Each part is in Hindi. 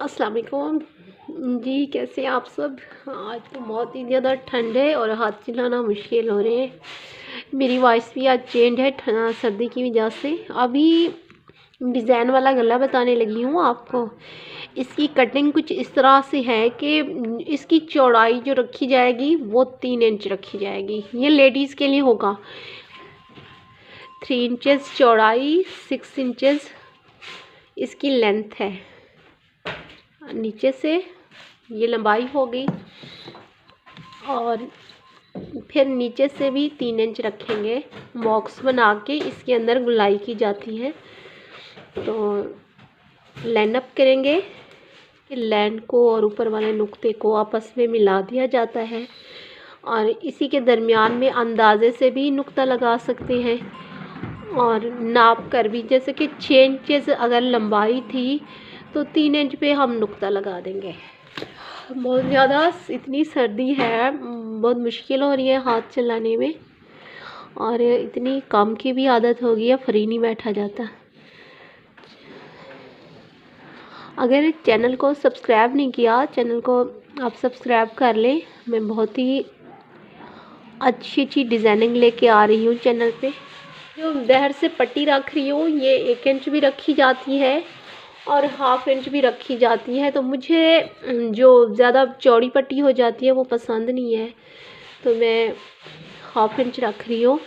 अस्सलाम वालेकुम जी। कैसे हैं आप सब? आज तो बहुत ही ज़्यादा ठंड है और हाथ चलाना मुश्किल हो रहे हैं। मेरी वॉइस भी आज चेंज है सर्दी की वजह से। अभी डिज़ाइन वाला गला बताने लगी हूँ आपको। इसकी कटिंग कुछ इस तरह से है कि इसकी चौड़ाई जो रखी जाएगी वो 3 इंच रखी जाएगी। ये लेडीज़ के लिए होगा। 3 इंचेस चौड़ाई, 6 इंचेस इसकी लेंथ है। नीचे से ये लंबाई हो गई और फिर नीचे से भी 3 इंच रखेंगे। बॉक्स बना के इसके अंदर गुलाई की जाती है। तो लाइन अप करेंगे। लाइन को और ऊपर वाले नुक्ते को आपस में मिला दिया जाता है और इसी के दरमियान में अंदाजे से भी नुक्ता लगा सकते हैं और नाप कर भी। जैसे कि 6 इंचेस अगर लंबाई थी तो 3 इंच पे हम नुक्ता लगा देंगे। बहुत ज़्यादा इतनी सर्दी है, बहुत मुश्किल हो रही है हाथ चलाने में और इतनी काम की भी आदत हो गई है, फ्री नहीं बैठा जाता। अगर चैनल को सब्सक्राइब नहीं किया, चैनल को आप सब्सक्राइब कर लें। मैं बहुत ही अच्छी अच्छी डिज़ाइनिंग लेके आ रही हूँ चैनल पे। जो बाहर से पट्टी रख रही हूँ ये 1 इंच भी रखी जाती है और 1/2 इंच भी रखी जाती है। तो मुझे जो ज़्यादा चौड़ी पट्टी हो जाती है वो पसंद नहीं है, तो मैं 1/2 इंच रख रही हूँ।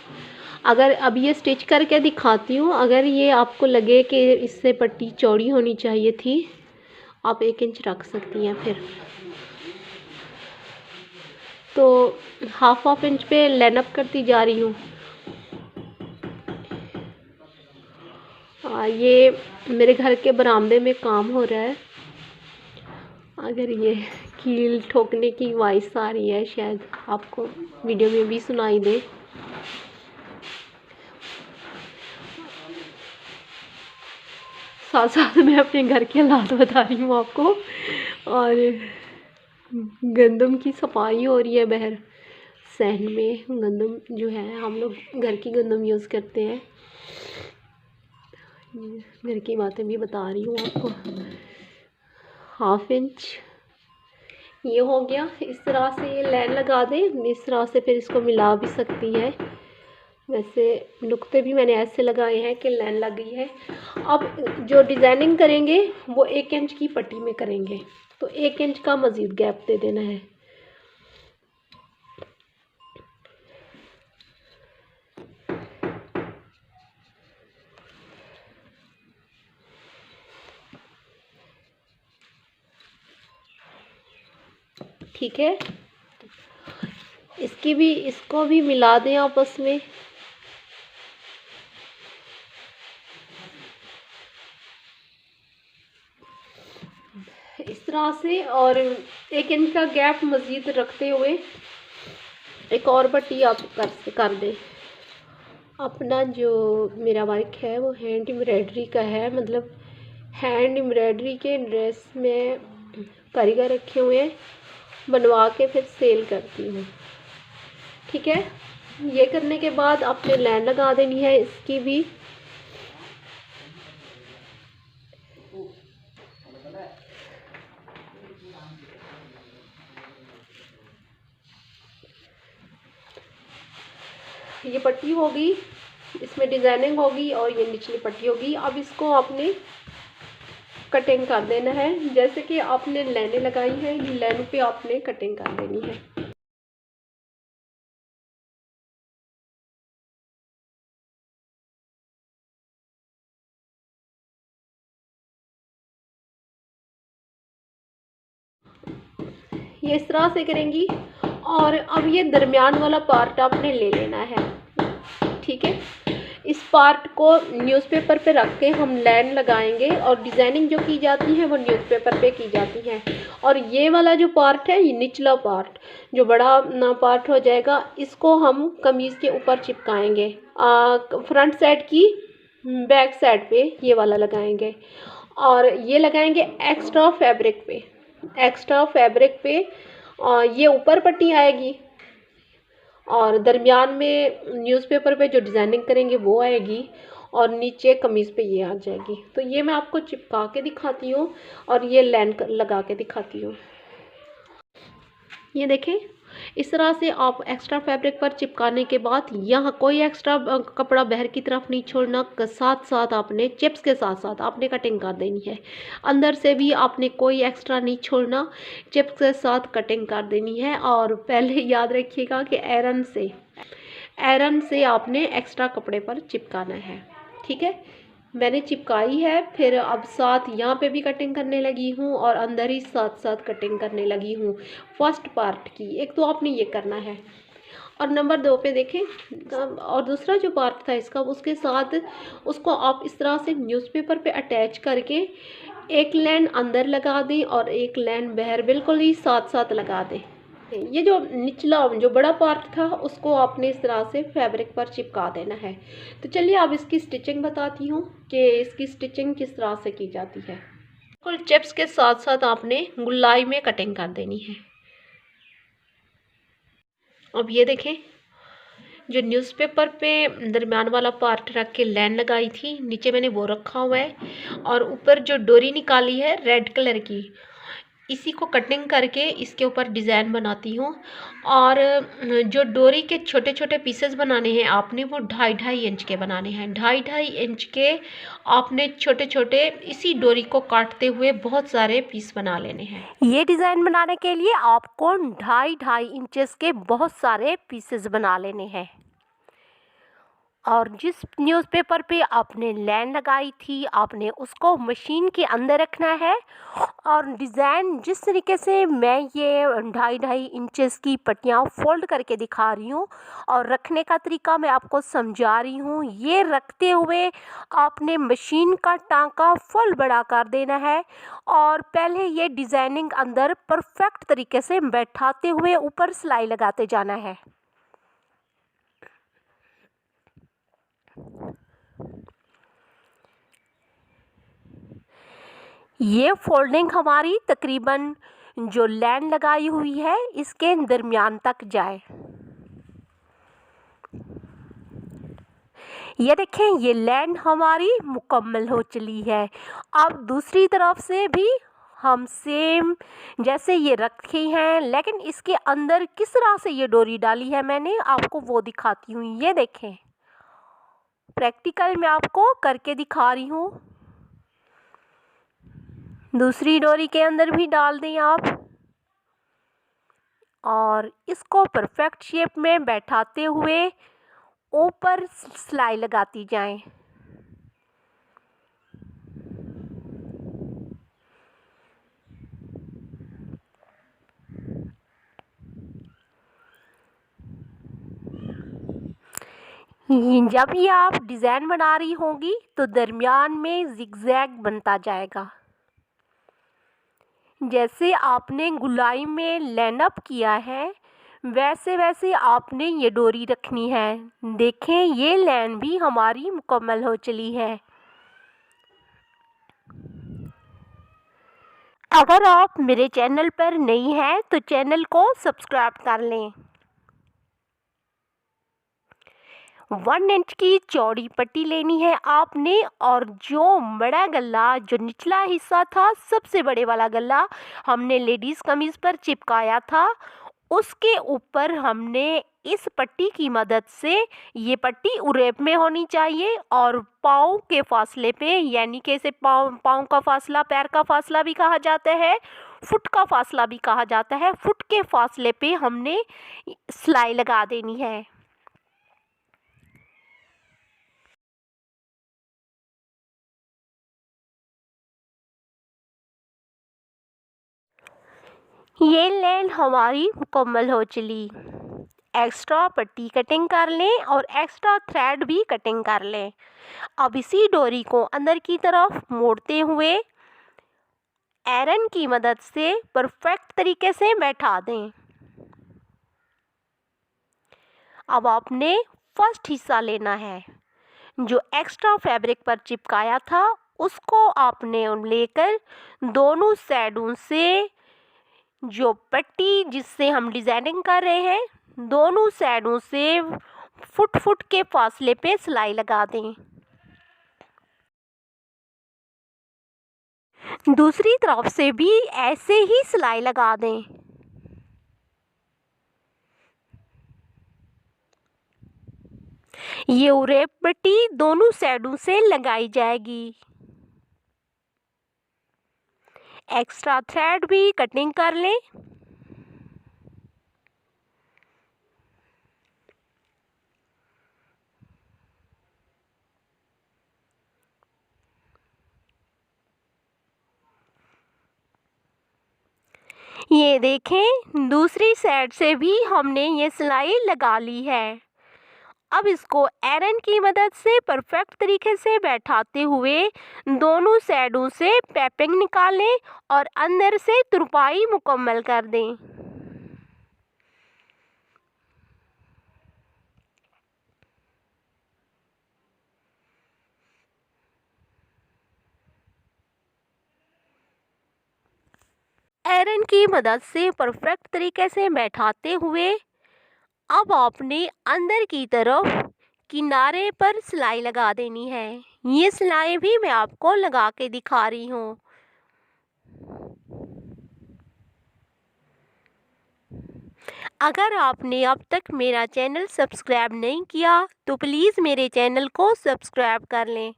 अगर अब ये स्टिच करके दिखाती हूँ, अगर ये आपको लगे कि इससे पट्टी चौड़ी होनी चाहिए थी, आप 1 इंच रख सकती हैं। फिर तो 1/2 इंच पे लाइन अप करती जा रही हूँ। ये मेरे घर के बरामदे में काम हो रहा है। अगर ये कील ठोकने की वॉइस आ रही है, शायद आपको वीडियो में भी सुनाई दे। साथ साथ मैं अपने घर के हालात बता रही हूँ आपको। और गंदम की सफाई हो रही है बाहर सहन में। गंदम जो है, हम लोग घर की गंदम यूज़ करते हैं। घर की बातें भी बता रही हूँ आपको। 1/2 इंच ये हो गया। इस तरह से ये लाइन लगा दें। इस तरह से फिर इसको मिला भी सकती है। वैसे नुक्ते भी मैंने ऐसे लगाए हैं कि लाइन लग गई है। अब जो डिज़ाइनिंग करेंगे वो 1 इंच की पट्टी में करेंगे, तो 1 इंच का मज़ीद गैप दे देना है। ठीक है, इसको भी मिला दें आपस में। इस तरह से, और 1 इंच का गैप मज़ीद रखते हुए एक और पट्टी आप कर दें। अपना जो मेरा वर्क है वो हैंड एम्ब्रॉयडरी का है, मतलब हैंड एम्ब्रॉयडरी के ड्रेस में कारीगर रखे हुए हैं, बनवा के फिर सेल करती हूँ। ठीक है, ये करने के बाद आपने लाइन लगा देनी है इसकी भी। ये पट्टी होगी, इसमें डिज़ाइनिंग होगी और ये निचली पट्टी होगी। अब इसको आपने कटिंग कर देना है। जैसे कि आपने लाइनें लगाई हैं, ये लाइन पे आपने कटिंग कर देनी है। ये इस तरह से करेंगी। और अब ये दरमियान वाला पार्ट आपने ले लेना है। ठीक है, इस पार्ट को न्यूज़पेपर पे रख के हम लाइन लगाएंगे और डिज़ाइनिंग जो की जाती है वो न्यूज़पेपर पे की जाती है। और ये वाला जो पार्ट है, ये निचला पार्ट जो बड़ा ना पार्ट हो जाएगा, इसको हम कमीज़ के ऊपर चिपकाएंगे। फ्रंट साइड की बैक साइड पे ये वाला लगाएंगे और ये लगाएंगे एक्स्ट्रा फैब्रिक पे। एक्स्ट्रा फैब्रिक पे ये ऊपर पट्टी आएगी और दरमियान में न्यूज़पेपर पे जो डिज़ाइनिंग करेंगे वो आएगी। और नीचे कमीज़ पे ये आ जाएगी। तो ये मैं आपको चिपका के दिखाती हूँ और ये लाइन लगा के दिखाती हूँ। ये देखें, इस तरह से आप एक्स्ट्रा फैब्रिक पर चिपकाने के बाद यहाँ कोई एक्स्ट्रा कपड़ा बाहर की तरफ नहीं छोड़ना। साथ साथ आपने चिप्स के साथ साथ आपने कटिंग कर देनी है। अंदर से भी आपने कोई एक्स्ट्रा नहीं छोड़ना, चिप्स के साथ कटिंग कर देनी है। और पहले याद रखिएगा कि आयरन से आपने एक्स्ट्रा कपड़े पर चिपकाना है। ठीक है, मैंने चिपकाई है, फिर अब साथ यहाँ पे भी कटिंग करने लगी हूँ और अंदर ही साथ साथ कटिंग करने लगी हूँ फर्स्ट पार्ट की। एक तो आपने ये करना है और नंबर 2 पे देखें, और दूसरा जो पार्ट था इसका, उसके साथ उसको आप इस तरह से न्यूज़पेपर पे अटैच करके एक लाइन अंदर लगा दें और एक लाइन बाहर बिल्कुल ही साथ साथ लगा दें। ये जो निचला जो बड़ा पार्ट था उसको आपने इस तरह से फैब्रिक पर चिपका देना है। तो चलिए अब इसकी स्टिचिंग बताती हूँ कि इसकी स्टिचिंग किस तरह से की जाती है। बिल्कुल चिप्स के साथ साथ आपने गुलाई में कटिंग कर देनी है। अब ये देखें, जो न्यूज़पेपर पे दरमियान वाला पार्ट रख के लाइन लगाई थी, नीचे मैंने वो रखा हुआ है और ऊपर जो डोरी निकाली है रेड कलर की, इसी को कटिंग करके इसके ऊपर डिज़ाइन बनाती हूँ। और जो डोरी के छोटे छोटे पीसेस बनाने हैं आपने, वो 2.5 इंच के बनाने हैं। 2.5 इंच के आपने छोटे छोटे इसी डोरी को काटते हुए बहुत सारे पीस बना लेने हैं। ये डिज़ाइन बनाने के लिए आपको 2.5 इंचेस के बहुत सारे पीसेस बना लेने हैं। और जिस न्यूज़पेपर पे आपने लाइन लगाई थी आपने उसको मशीन के अंदर रखना है। और डिज़ाइन जिस तरीके से मैं ये 2.5 इंचेस की पट्टियाँ फोल्ड करके दिखा रही हूँ और रखने का तरीका मैं आपको समझा रही हूँ, ये रखते हुए आपने मशीन का टांका फुल बड़ा कर देना है और पहले ये डिज़ाइनिंग अंदर परफेक्ट तरीके से बैठाते हुए ऊपर सिलाई लगाते जाना है। ये फोल्डिंग हमारी तकरीबन जो लाइन लगाई हुई है इसके दरमियान तक जाए। ये देखें, ये लाइन हमारी मुकम्मल हो चली है। अब दूसरी तरफ से भी हम सेम जैसे ये रखी हैं, लेकिन इसके अंदर किस तरह से ये डोरी डाली है मैंने आपको वो दिखाती हूँ। ये देखें, प्रैक्टिकल मैं आपको करके दिखा रही हूँ। दूसरी डोरी के अंदर भी डाल दें आप और इसको परफेक्ट शेप में बैठाते हुए ऊपर सिलाई लगाती जाएं। जब ये आप डिज़ाइन बना रही होंगी तो दरमियान में जिगजैग बनता जाएगा। जैसे आपने गुलाई में लाइन अप किया है वैसे वैसे आपने ये डोरी रखनी है। देखें, ये लाइन भी हमारी मुकम्मल हो चली है। अगर आप मेरे चैनल पर नई हैं तो चैनल को सब्सक्राइब कर लें। 1 इंच की चौड़ी पट्टी लेनी है आपने और जो बड़ा गला, जो निचला हिस्सा था, सबसे बड़े वाला गला हमने लेडीज़ कमीज़ पर चिपकाया था, उसके ऊपर हमने इस पट्टी की मदद से, ये पट्टी उरेप में होनी चाहिए और पाँव के फासले पे, यानी कि इसे पाँव का फासला, पैर का फासला भी कहा जाता है, फुट का फासला भी कहा जाता है, फुट के फासले पे हमने सिलाई लगा देनी है। ये लाइन हमारी मुकम्मल हो चली। एक्स्ट्रा पट्टी कटिंग कर लें और एक्स्ट्रा थ्रेड भी कटिंग कर लें। अब इसी डोरी को अंदर की तरफ मोड़ते हुए आयरन की मदद से परफेक्ट तरीके से बैठा दें। अब आपने फर्स्ट हिस्सा लेना है, जो एक्स्ट्रा फैब्रिक पर चिपकाया था उसको आपने लेकर दोनों साइडों से, जो पट्टी जिससे हम डिज़ाइनिंग कर रहे हैं, दोनों साइडों से फुट के फासले पे सिलाई लगा दें। दूसरी तरफ से भी ऐसे ही सिलाई लगा दें। ये उरेप पट्टी दोनों साइडों से लगाई जाएगी। एक्स्ट्रा थ्रेड भी कटिंग कर लें। ये देखें, दूसरी साइड से भी हमने ये सिलाई लगा ली है। अब इसको आयरन की मदद से परफेक्ट तरीके से बैठाते हुए दोनों साइडों से पैपिंग निकालें और अंदर से तुरपाई मुकम्मल कर दें। आयरन की मदद से परफेक्ट तरीके से बैठाते हुए अब आपने अंदर की तरफ किनारे पर सिलाई लगा देनी है। ये सिलाई भी मैं आपको लगा के दिखा रही हूँ। अगर आपने अब तक मेरा चैनल सब्सक्राइब नहीं किया तो प्लीज़ मेरे चैनल को सब्सक्राइब कर लें।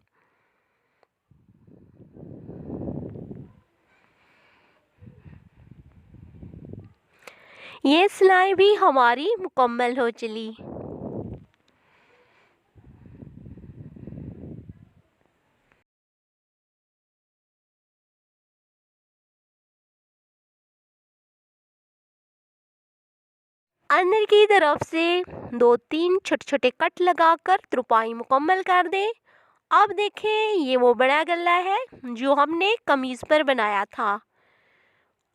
ये सिलाई भी हमारी मुकम्मल हो चली। अंदर की तरफ से 2-3 छोटे-छोटे कट लगाकर तुरपाई मुकम्मल कर दें। अब देखें, ये वो बड़ा गला है जो हमने कमीज़ पर बनाया था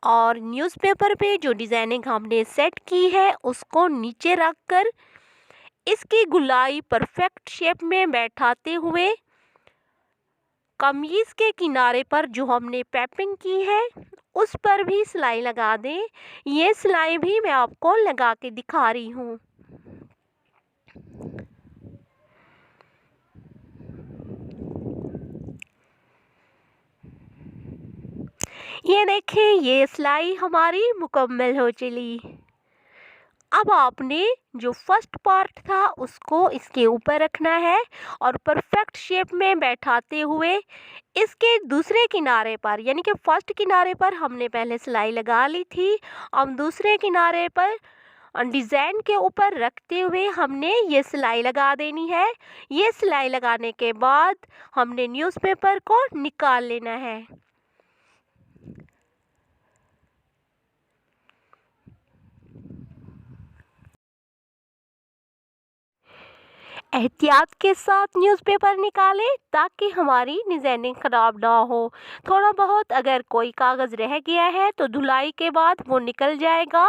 और न्यूज़पेपर पे जो डिज़ाइनिंग हमने सेट की है उसको नीचे रखकर इसकी गुलाई परफेक्ट शेप में बैठाते हुए कमीज़ के किनारे पर जो हमने पैपिंग की है उस पर भी सिलाई लगा दें। ये सिलाई भी मैं आपको लगा के दिखा रही हूँ। ये देखें, ये सिलाई हमारी मुकम्मल हो चली। अब आपने जो फर्स्ट पार्ट था उसको इसके ऊपर रखना है और परफेक्ट शेप में बैठाते हुए इसके दूसरे किनारे पर, यानी कि फर्स्ट किनारे पर हमने पहले सिलाई लगा ली थी, अब दूसरे किनारे पर डिज़ाइन के ऊपर रखते हुए हमने ये सिलाई लगा देनी है। ये सिलाई लगाने के बाद हमने न्यूज़पेपर को निकाल लेना है। एहतियात के साथ न्यूज़पेपर निकालें ताकि हमारी डिज़ाइनिंग ख़राब ना हो। थोड़ा बहुत अगर कोई कागज़ रह गया है तो धुलाई के बाद वो निकल जाएगा।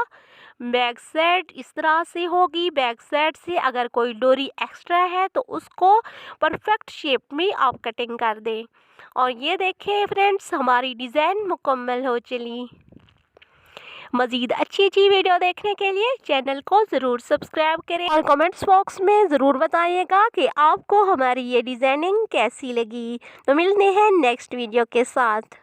बैक साइड इस तरह से होगी। बैक साइड से अगर कोई डोरी एक्स्ट्रा है तो उसको परफेक्ट शेप में आप कटिंग कर दें। और ये देखें फ्रेंड्स, हमारी डिज़ाइन मुकम्मल हो चली। मज़ीद अच्छी वीडियो देखने के लिए चैनल को ज़रूर सब्सक्राइब करें और कमेंट्स बॉक्स में ज़रूर बताइएगा कि आपको हमारी ये डिज़ाइनिंग कैसी लगी। तो मिलते हैं नेक्स्ट वीडियो के साथ।